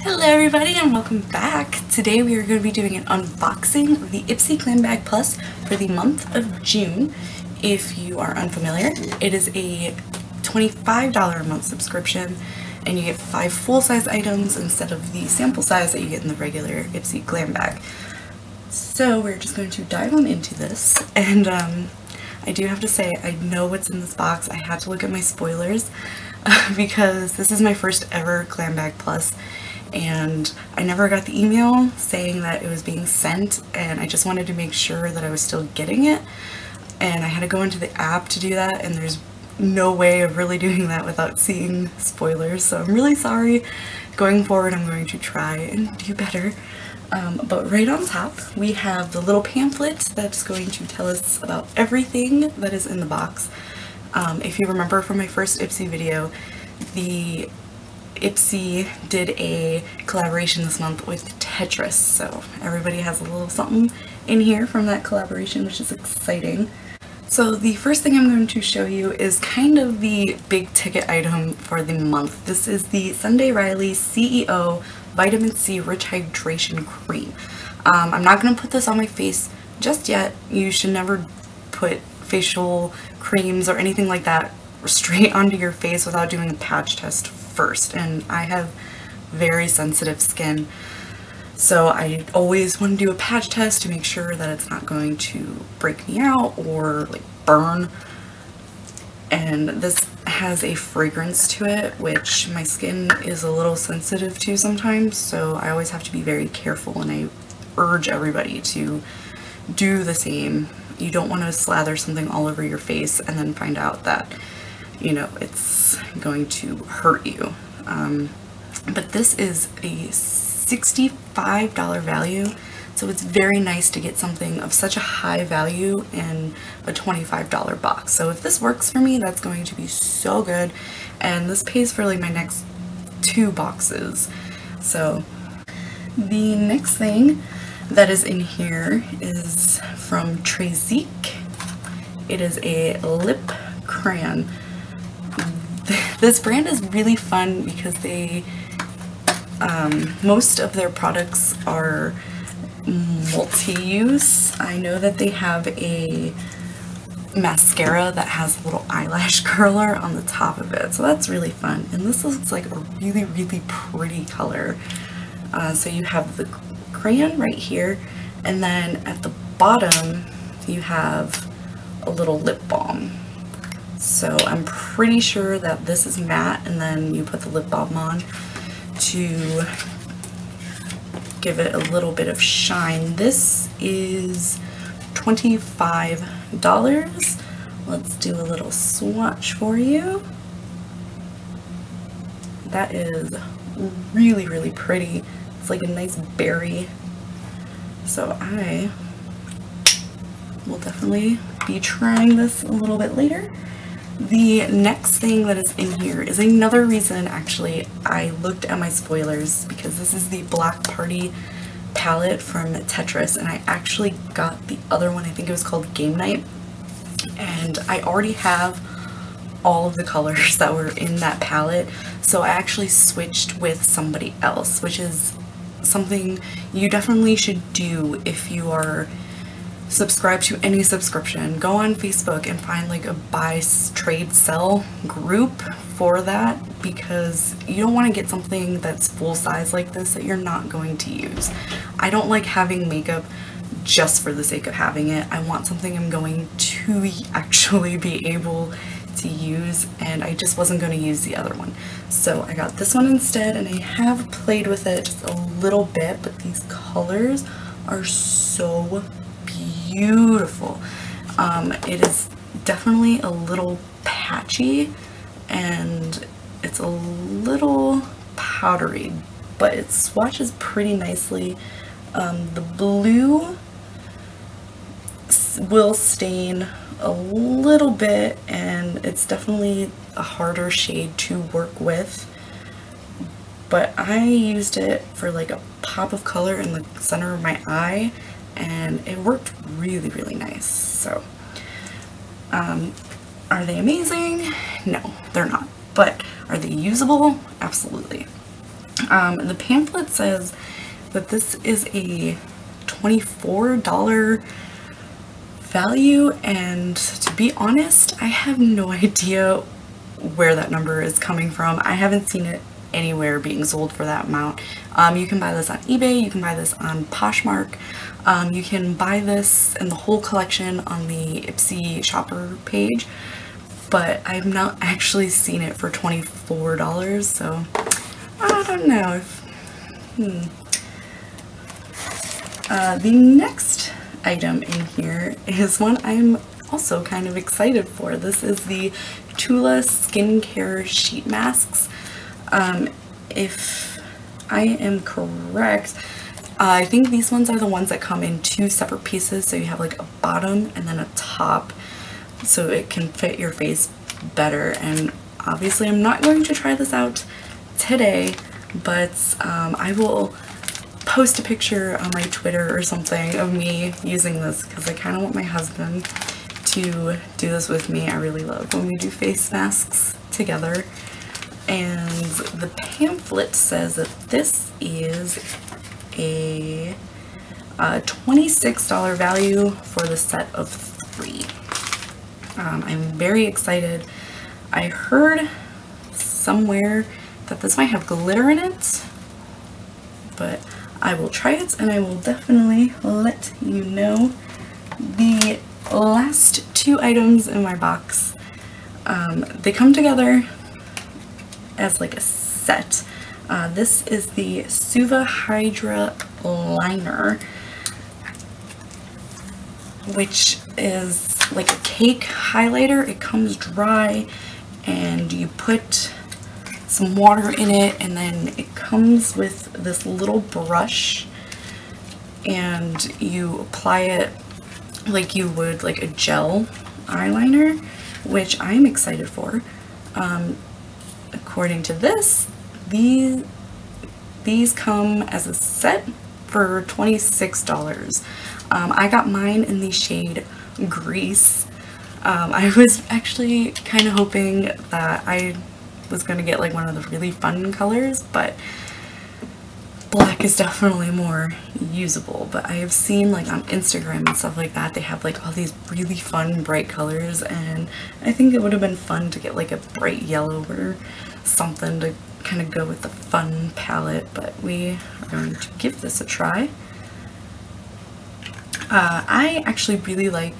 Hello everybody and welcome back. Today we are going to be doing an unboxing of the Ipsy Glam Bag Plus for the month of June. If you are unfamiliar, it is a $25 a month subscription and you get 5 full-size items instead of the sample size that you get in the regular Ipsy Glam Bag. So we're just going to dive on into this, and I do have to say I know what's in this box. I had to look at my spoilers because this is my first ever Glam Bag Plus. And I never got the email saying that it was being sent, and I just wanted to make sure that I was still getting it, and I had to go into the app to do that, and there's no way of really doing that without seeing spoilers, so I'm really sorry. Going forward I'm going to try and do better. But right on top we have the little pamphlet that's going to tell us about everything that is in the box. If you remember from my first Ipsy video, the Ipsy did a collaboration this month with Tetris, so everybody has a little something in here from that collaboration, which is exciting. So the first thing I'm going to show you is kind of the big ticket item for the month. This is the Sunday Riley CEO Vitamin C Rich Hydration Cream. I'm not going to put this on my face just yet. You should never put facial creams or anything like that straight onto your face without doing a patch test first, and I have very sensitive skin, so I always want to do a patch test to make sure that it's not going to break me out or like burn. And this has a fragrance to it, which my skin is a little sensitive to sometimes, so I always have to be very careful, and I urge everybody to do the same. You don't want to slather something all over your face and then find out that, you know, it's going to hurt you. But this is a $65 value, so it's very nice to get something of such a high value in a $25 box. So if this works for me, that's going to be so good, and this pays for like my next 2 boxes. So the next thing that is in here is from Trezique. It is a lip crayon. This brand is really fun because they, most of their products are multi-use. I know that they have a mascara that has a little eyelash curler on the top of it, so that's really fun. And this looks like a really, really pretty color. So you have the crayon right here, and then at the bottom you have a little lip balm. So I'm pretty sure that this is matte, and then you put the lip balm on to give it a little bit of shine. This is $25. Let's do a little swatch for you. That is really, really pretty. It's like a nice berry. So I will definitely be trying this a little bit later. The next thing that is in here is another reason actually I looked at my spoilers, because this is the Black Party palette from Tetris, and I actually got the other one. I think it was called Game Night, and I already have all of the colors that were in that palette, so I actually switched with somebody else, which is something you definitely should do if you are subscribe to any subscription. Go on Facebook and find like a buy, trade, sell group for that, because you don't want to get something that's full size like this that you're not going to use. I don't like having makeup just for the sake of having it. I want something I'm going to actually be able to use, and I just wasn't going to use the other one. So I got this one instead, and I have played with it just a little bit, but these colors are so beautiful. It is definitely a little patchy, and it's a little powdery, but it swatches pretty nicely. The blue will stain a little bit, and it's definitely a harder shade to work with, but I used it for like a pop of color in the center of my eye, and it worked really, really nice. So are they amazing? No, they're not. But are they usable? Absolutely. The pamphlet says that this is a $24 value, and to be honest, I have no idea where that number is coming from. I haven't seen it anywhere being sold for that amount. You can buy this on eBay, you can buy this on Poshmark, you can buy this and the whole collection on the Ipsy shopper page, but I've not actually seen it for $24, so I don't know if, the next item in here is one I'm also kind of excited for. This is the Tula skincare sheet masks. If I am correct, I think these ones are the ones that come in 2 separate pieces, so you have like a bottom and then a top, so it can fit your face better. And obviously I'm not going to try this out today, but I will post a picture on my Twitter or something of me using this, because I kind of want my husband to do this with me. I really love when we do face masks together. And the pamphlet says that this is a $26 value for the set of 3. I'm very excited. I heard somewhere that this might have glitter in it, but I will try it and I will definitely let you know. The last 2 items in my box, they come together as like a set. This is the Suva Hydra liner, which is like a cake highlighter. It comes dry and you put some water in it, and then it comes with this little brush and you apply it like you would like a gel eyeliner, which I'm excited for. According to this, these come as a set for $26. I got mine in the shade Grease. I was actually kind of hoping that I was going to get like one of the really fun colors, but black is definitely more usable. But I have seen like on Instagram and stuff like that, they have like all these really fun bright colors, and I think it would have been fun to get like a bright yellow or something to kind of go with the fun palette, but we are going to give this a try. I actually really like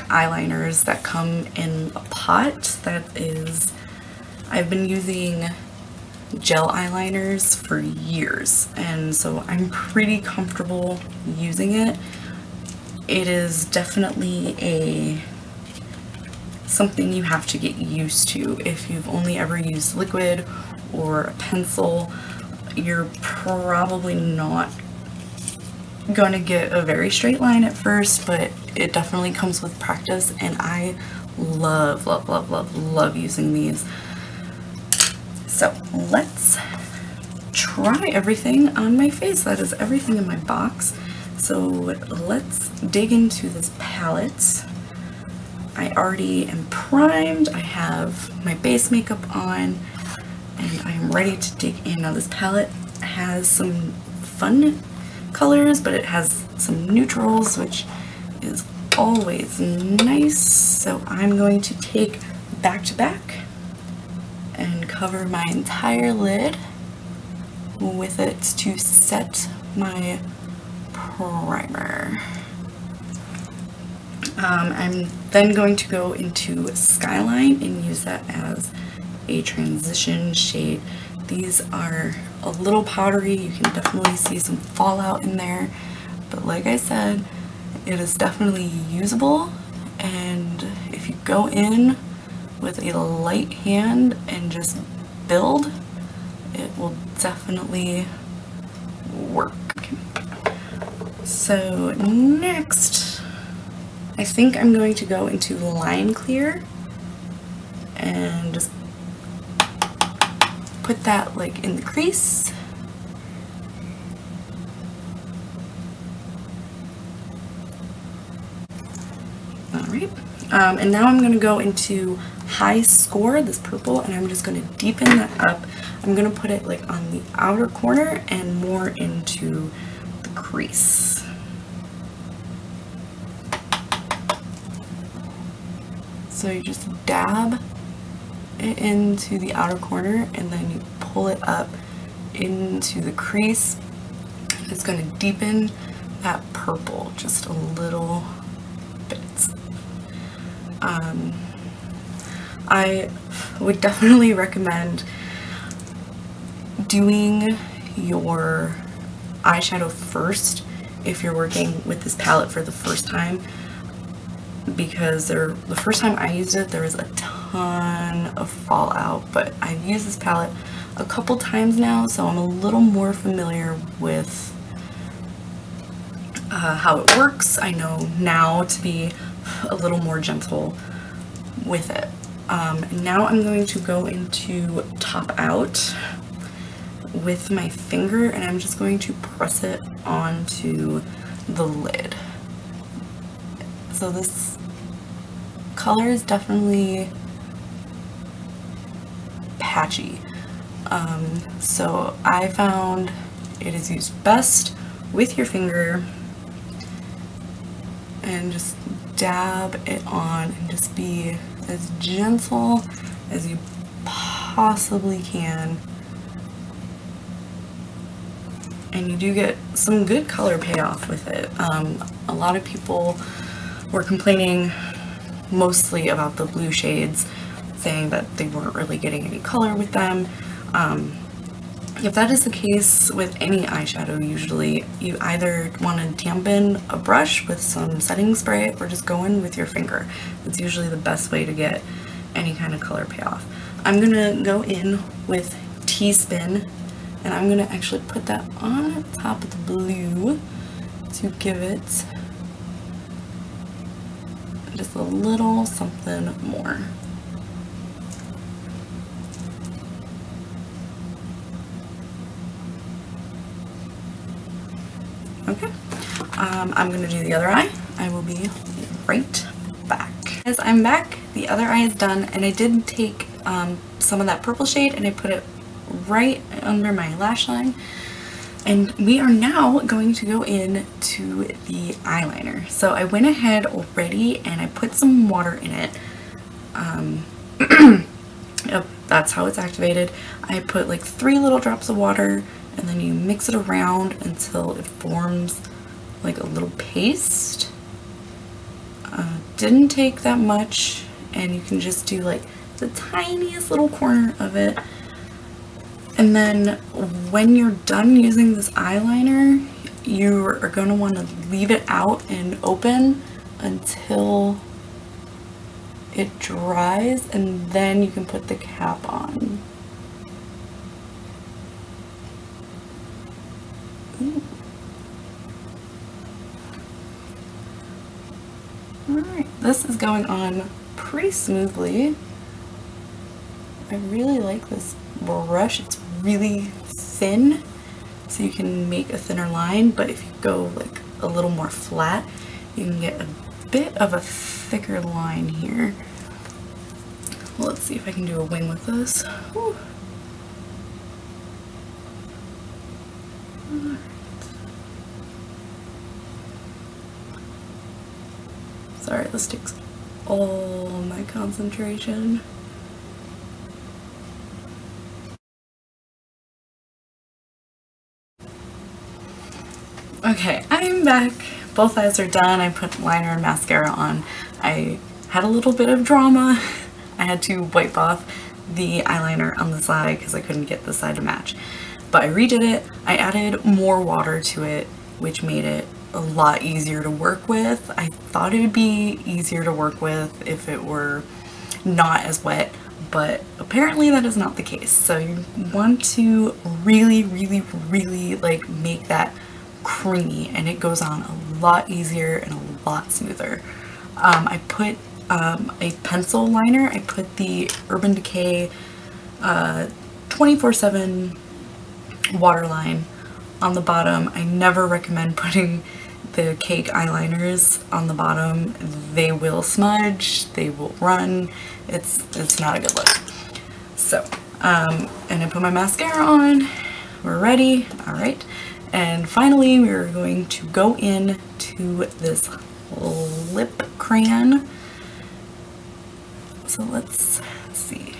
eyeliners that come in a pot. I've been using gel eyeliners for years, and so I'm pretty comfortable using it. It is definitely something you have to get used to. If you've only ever used liquid or a pencil, you're probably not going to get a very straight line at first, but it definitely comes with practice, and I love, love, love, love, love using these. So let's try everything on my face. That is everything in my box. So let's dig into this palette. I already am primed. I have my base makeup on, and I am ready to dig in. Now this palette has some fun colors, but it has some neutrals, which is always nice. So I'm going to take back to back and cover my entire lid with it to set my primer. I'm then going to go into Skyline and use that as a transition shade. These are a little powdery. You can definitely see some fallout in there, but like I said, it is definitely usable, and if you go in with a light hand and just build, it will definitely work. So next, I think I'm going to go into Line Clear and just put that like in the crease. Alright, and now I'm going to go into high score, this purple, and I'm just going to deepen that up. I'm going to put it like on the outer corner and more into the crease. So you just dab it into the outer corner and then you pull it up into the crease. It's going to deepen that purple just a little bit. I would definitely recommend doing your eyeshadow first if you're working with this palette for the first time, because the first time I used it there was a ton of fallout, but I've used this palette a couple times now, so I'm a little more familiar with how it works. I know now to be a little more gentle with it. Now I'm going to go into Top Out with my finger, and I'm just going to press it onto the lid. So this color is definitely patchy. So I found it is used best with your finger and just dab it on and just be as gentle as you possibly can. And you do get some good color payoff with it. A lot of people were complaining mostly about the blue shades, saying that they weren't really getting any color with them. If that is the case with any eyeshadow, usually you either want to dampen a brush with some setting spray or just go in with your finger. It's usually the best way to get any kind of color payoff. I'm going to go in with T-Spin, and I'm going to actually put that on top of the blue to give it just a little something more. Okay, I'm going to do the other eye. I will be right back. As I'm back, the other eye is done, and I did take some of that purple shade and I put it right under my lash line. And we are now going to go in to the eyeliner. So I went ahead already and I put some water in it. Yep, that's how it's activated. I put like 3 little drops of water, and then you mix it around until it forms like a little paste. Didn't take that much, and you can just do like the tiniest little corner of it. And then when you're done using this eyeliner, you are going to want to leave it out and open until it dries, and then you can put the cap on. Ooh. Alright, this is going on pretty smoothly. I really like this brush. It's really thin, so you can make a thinner line, but if you go like a little more flat, you can get a bit of a thicker line here. Well, let's see if I can do a wing with this. Whew. Alright. Sorry, this takes all my concentration. Okay, I'm back. Both eyes are done. I put liner and mascara on. I had a little bit of drama. I had to wipe off the eyeliner on the side because I couldn't get the side to match. But I redid it. I added more water to it, which made it a lot easier to work with. I thought it would be easier to work with if it were not as wet, but apparently that is not the case. So you want to really like make that creamy, and it goes on a lot easier and a lot smoother. I put a pencil liner. I put the Urban Decay 24/7 waterline on the bottom. I never recommend putting the cake eyeliners on the bottom, they will smudge, they will run. It's not a good look. So, and I put my mascara on. We're ready. All right. And finally, we're going to go in to this lip crayon. So let's see.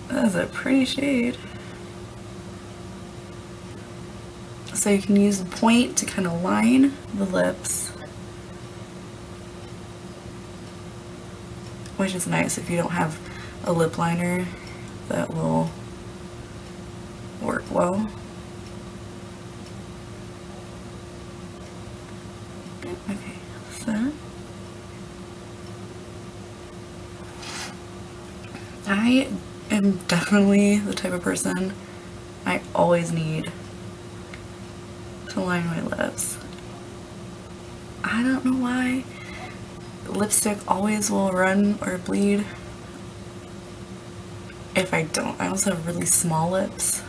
That's a pretty shade. So you can use the point to kind of line the lips, which is nice if you don't have a lip liner that will work well. Okay, so I am definitely the type of person, I always need to line my lips. I don't know why. Lipstick always will run or bleed if I don't. I also have really small lips,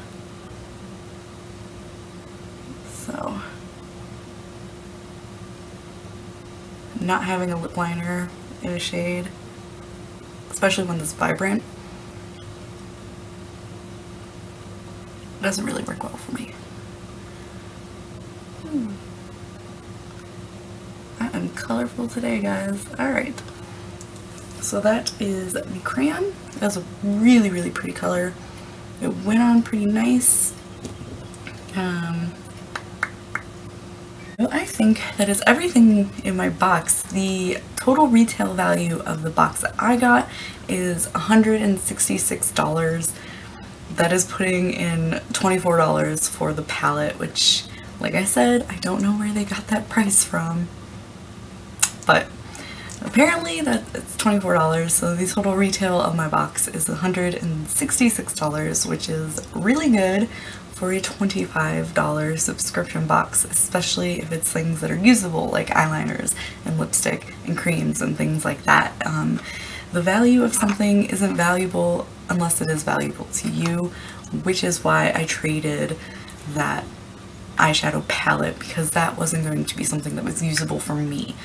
so not having a lip liner in a shade, especially when it's vibrant, doesn't really work well for me. I am colorful today, guys. Alright, so that is the crayon. That's a really, really pretty color. It went on pretty nice. Well, I think that is everything in my box. The total retail value of the box that I got is $166. That is putting in $24 for the palette, which, like I said, I don't know where they got that price from, but apparently that it's $24, so the total retail of my box is $166, which is really good for a $25 subscription box, especially if it's things that are usable like eyeliners and lipstick and creams and things like that. The value of something isn't valuable unless it is valuable to you, which is why I traded that eyeshadow palette, because that wasn't going to be something that was usable for me.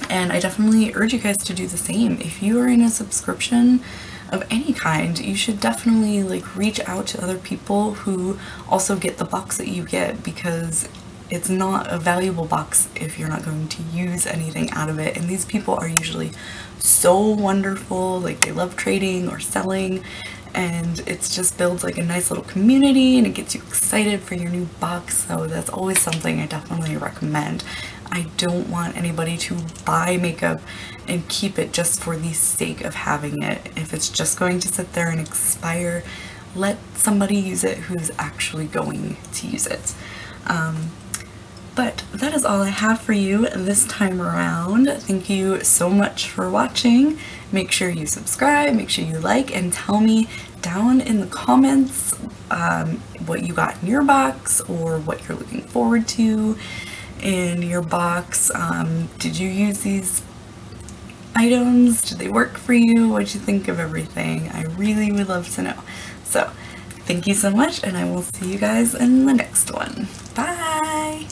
And I definitely urge you guys to do the same. If you are in a subscription of any kind, you should definitely like reach out to other people who also get the box that you get, because it's not a valuable box if you're not going to use anything out of it. And these people are usually so wonderful, like they love trading or selling, and it just builds like a nice little community and it gets you excited for your new box. So that's always something I definitely recommend. I don't want anybody to buy makeup and keep it just for the sake of having it. If it's just going to sit there and expire, let somebody use it who's actually going to use it. But that is all I have for you this time around. Thank you so much for watching. Make sure you subscribe, make sure you like, and tell me down in the comments what you got in your box or what you're looking forward to in your box. Did you use these items? Did they work for you? What did you think of everything? I really would love to know. So thank you so much, and I will see you guys in the next one. Bye!